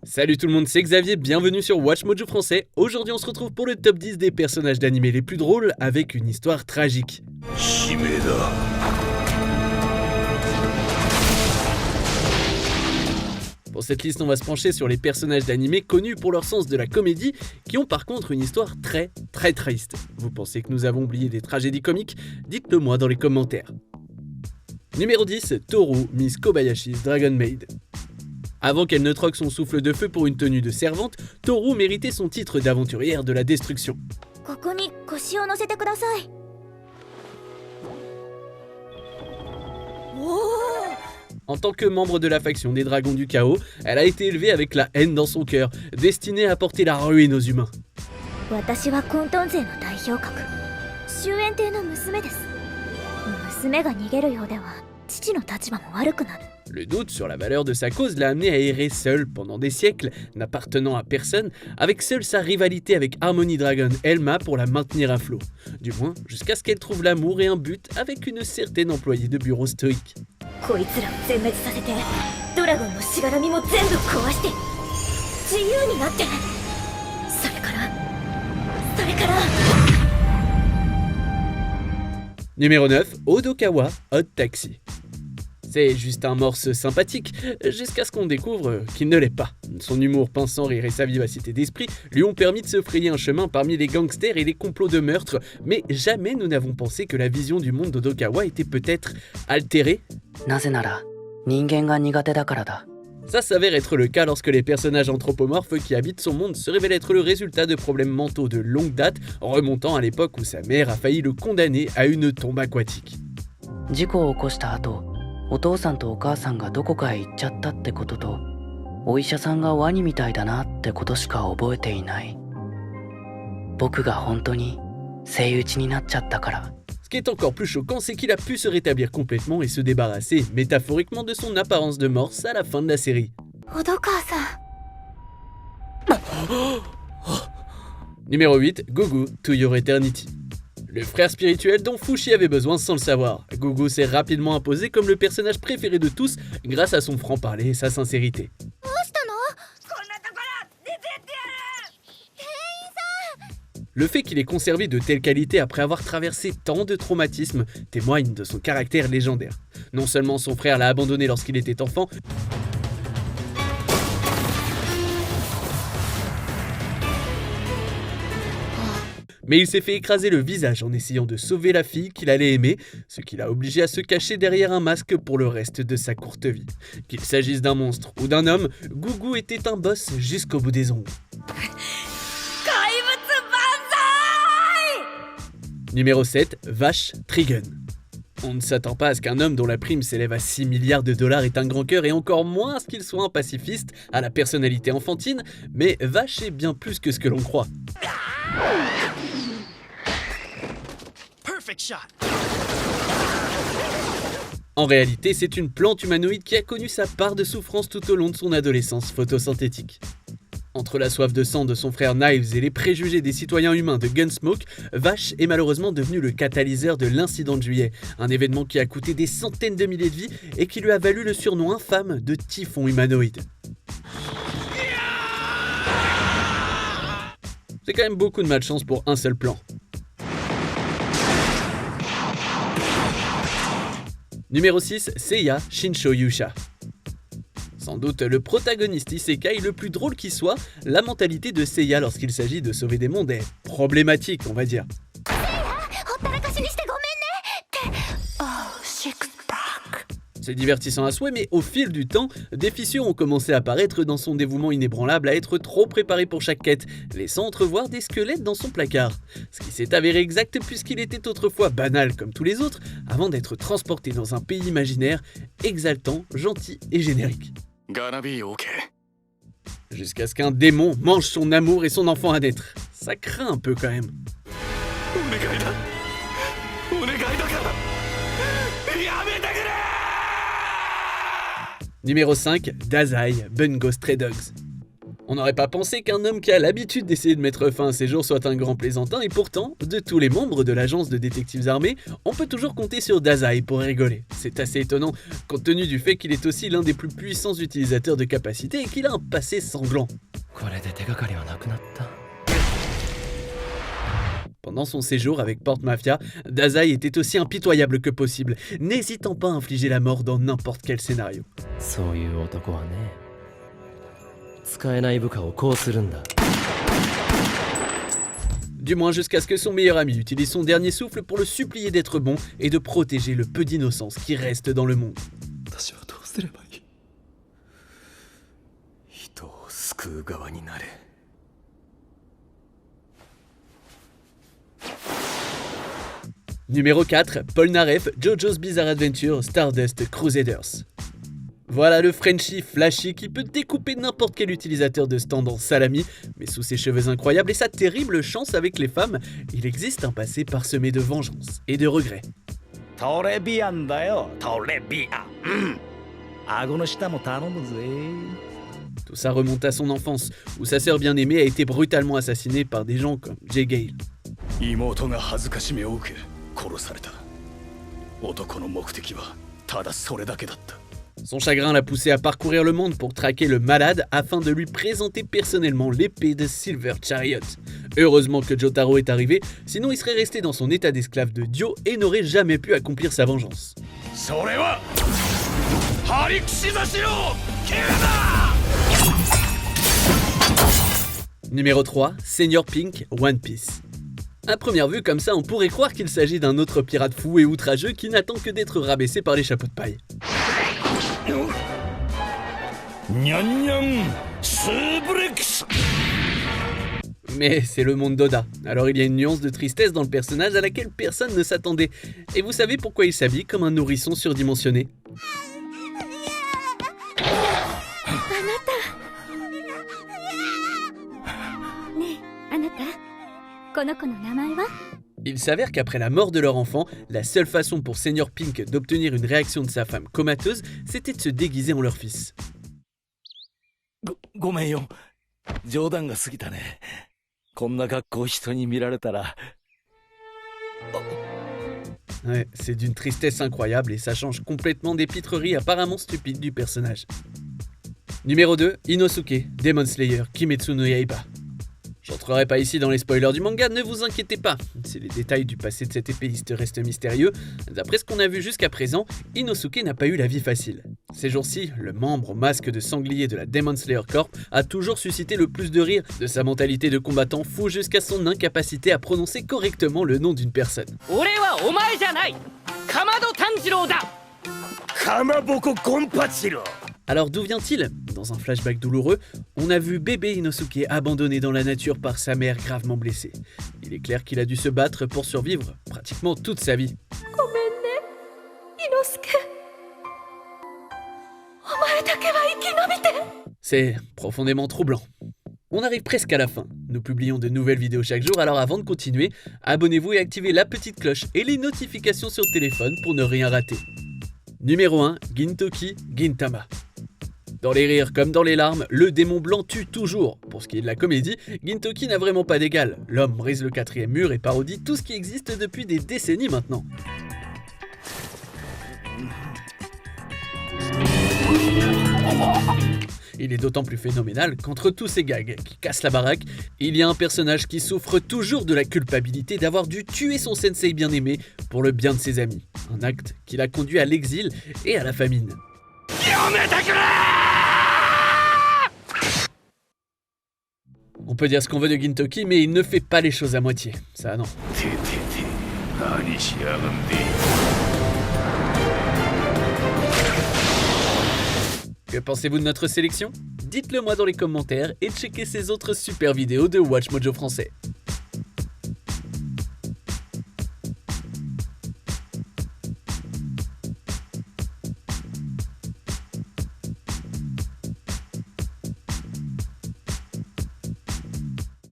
Salut tout le monde, c'est Xavier, bienvenue sur Watch Mojo Français. Aujourd'hui on se retrouve pour le top 10 des personnages d'animé les plus drôles avec une histoire tragique. Pour cette liste, on va se pencher sur les personnages d'animé connus pour leur sens de la comédie, qui ont par contre une histoire très triste. Vous pensez que nous avons oublié des tragédies comiques? Dites-le moi dans les commentaires. Numéro 10, Toru, Miss Kobayashi's Dragon Maid. Avant qu'elle ne troque son souffle de feu pour une tenue de servante, Toru méritait son titre d'aventurière de la destruction. En tant que membre de la faction des Dragons du Chaos, elle a été élevée avec la haine dans son cœur, destinée à porter la ruine aux humains. Le doute sur la valeur de sa cause l'a amené à errer seule pendant des siècles, n'appartenant à personne, avec seule sa rivalité avec Harmony Dragon Elma pour la maintenir à flot. Du moins, jusqu'à ce qu'elle trouve l'amour et un but avec une certaine employée de bureau stoïque. Numéro 9, Odokawa, Hot Taxi. C'est juste un morse sympathique, jusqu'à ce qu'on découvre qu'il ne l'est pas. Son humour pince sans rire et sa vivacité d'esprit lui ont permis de se frayer un chemin parmi les gangsters et les complots de meurtre, mais jamais nous n'avons pensé que la vision du monde d'Odokawa était peut-être altérée. Ça s'avère être le cas lorsque les personnages anthropomorphes qui habitent son monde se révèlent être le résultat de problèmes mentaux de longue date, remontant à l'époque où sa mère a failli le condamner à une tombe aquatique. Ce qui est encore plus choquant, c'est qu'il a pu se rétablir complètement et se débarrasser, métaphoriquement, de son apparence de morse à la fin de la série. Numéro 8, Gugu, To Your Eternity. Le frère spirituel dont Fushi avait besoin sans le savoir. Gugu s'est rapidement imposé comme le personnage préféré de tous grâce à son franc-parler et sa sincérité. Le fait qu'il ait conservé de telles qualités après avoir traversé tant de traumatismes témoigne de son caractère légendaire. Non seulement son frère l'a abandonné lorsqu'il était enfant, mais il s'est fait écraser le visage en essayant de sauver la fille qu'il allait aimer, ce qui l'a obligé à se cacher derrière un masque pour le reste de sa courte vie. Qu'il s'agisse d'un monstre ou d'un homme, Gugu était un boss jusqu'au bout des ongles. Numéro 7, Vache Trigun. On ne s'attend pas à ce qu'un homme dont la prime s'élève à 6 milliards de dollars ait un grand cœur et encore moins à ce qu'il soit un pacifiste à la personnalité enfantine, mais Vache est bien plus que ce que l'on croit. En réalité, c'est une plante humanoïde qui a connu sa part de souffrance tout au long de son adolescence photosynthétique. Entre la soif de sang de son frère Knives et les préjugés des citoyens humains de Gunsmoke, Vache est malheureusement devenu le catalyseur de l'incident de juillet, un événement qui a coûté des centaines de milliers de vies et qui lui a valu le surnom infâme de typhon humanoïde. C'est quand même beaucoup de malchance pour un seul plan. Numéro 6, Seiya Shinsho Yusha. Sans doute le protagoniste isekai le plus drôle qui soit, la mentalité de Seiya lorsqu'il s'agit de sauver des mondes est problématique, on va dire. C'est divertissant à souhait, mais au fil du temps, des fissures ont commencé à apparaître dans son dévouement inébranlable à être trop préparé pour chaque quête, laissant entrevoir des squelettes dans son placard. Ce qui s'est avéré exact puisqu'il était autrefois banal comme tous les autres, avant d'être transporté dans un pays imaginaire, exaltant, gentil et générique. Jusqu'à ce qu'un démon mange son amour et son enfant à naître. Ça craint un peu quand même. Numéro 5, Dazai, Bungo Stray Dogs. On n'aurait pas pensé qu'un homme qui a l'habitude d'essayer de mettre fin à ses jours soit un grand plaisantin, et pourtant, de tous les membres de l'agence de détectives armés, on peut toujours compter sur Dazai pour rigoler. C'est assez étonnant, compte tenu du fait qu'il est aussi l'un des plus puissants utilisateurs de capacités et qu'il a un passé sanglant. Pendant son séjour avec Port Mafia, Dazai était aussi impitoyable que possible, n'hésitant pas à infliger la mort dans n'importe quel scénario. Du moins jusqu'à ce que son meilleur ami utilise son dernier souffle pour le supplier d'être bon et de protéger le peu d'innocence qui reste dans le monde. Numéro 4, Polnareff, JoJo's Bizarre Adventure, Stardust Crusaders. Voilà le Frenchie flashy qui peut découper n'importe quel utilisateur de stand en salami, mais sous ses cheveux incroyables et sa terrible chance avec les femmes, il existe un passé parsemé de vengeance et de regrets. Tout ça remonte à son enfance, où sa sœur bien-aimée a été brutalement assassinée par des gens comme Jay Gale. Son chagrin l'a poussé à parcourir le monde pour traquer le malade afin de lui présenter personnellement l'épée de Silver Chariot. Heureusement que Jotaro est arrivé, sinon il serait resté dans son état d'esclave de Dio et n'aurait jamais pu accomplir sa vengeance. Numéro 3, Senior Pink, One Piece. À première vue comme ça, on pourrait croire qu'il s'agit d'un autre pirate fou et outrageux qui n'attend que d'être rabaissé par les chapeaux de paille. Mais c'est le monde d'Oda, alors il y a une nuance de tristesse dans le personnage à laquelle personne ne s'attendait. Et vous savez pourquoi il s'habille comme un nourrisson surdimensionné ? Il s'avère qu'après la mort de leur enfant, la seule façon pour Senior Pink d'obtenir une réaction de sa femme comateuse, c'était de se déguiser en leur fils. Ouais, c'est d'une tristesse incroyable et ça change complètement des pitreries apparemment stupides du personnage. Numéro 2, Inosuke, Demon Slayer, Kimetsu no Yaiba. J'entrerai pas ici dans les spoilers du manga, ne vous inquiétez pas. Si les détails du passé de cet épéiste restent mystérieux, d'après ce qu'on a vu jusqu'à présent, Inosuke n'a pas eu la vie facile. Ces jours-ci, le membre au masque de sanglier de la Demon Slayer Corp a toujours suscité le plus de rire, de sa mentalité de combattant fou jusqu'à son incapacité à prononcer correctement le nom d'une personne. Alors d'où vient-il ? Dans un flashback douloureux, on a vu bébé Inosuke abandonné dans la nature par sa mère gravement blessée. Il est clair qu'il a dû se battre pour survivre pratiquement toute sa vie. C'est profondément troublant. On arrive presque à la fin. Nous publions de nouvelles vidéos chaque jour, alors avant de continuer, abonnez-vous et activez la petite cloche et les notifications sur téléphone pour ne rien rater. Numéro 1, Gintoki Gintama. Dans les rires comme dans les larmes, le démon blanc tue toujours. Pour ce qui est de la comédie, Gintoki n'a vraiment pas d'égal. L'homme brise le quatrième mur et parodie tout ce qui existe depuis des décennies maintenant. Il est d'autant plus phénoménal qu'entre tous ces gags qui cassent la baraque, il y a un personnage qui souffre toujours de la culpabilité d'avoir dû tuer son sensei bien-aimé pour le bien de ses amis. Un acte qui l'a conduit à l'exil et à la famine. On peut dire ce qu'on veut de Gintoki, mais il ne fait pas les choses à moitié. Ça, non. Que pensez-vous de notre sélection ? Dites-le moi dans les commentaires et checkez ces autres super vidéos de Watch Mojo français.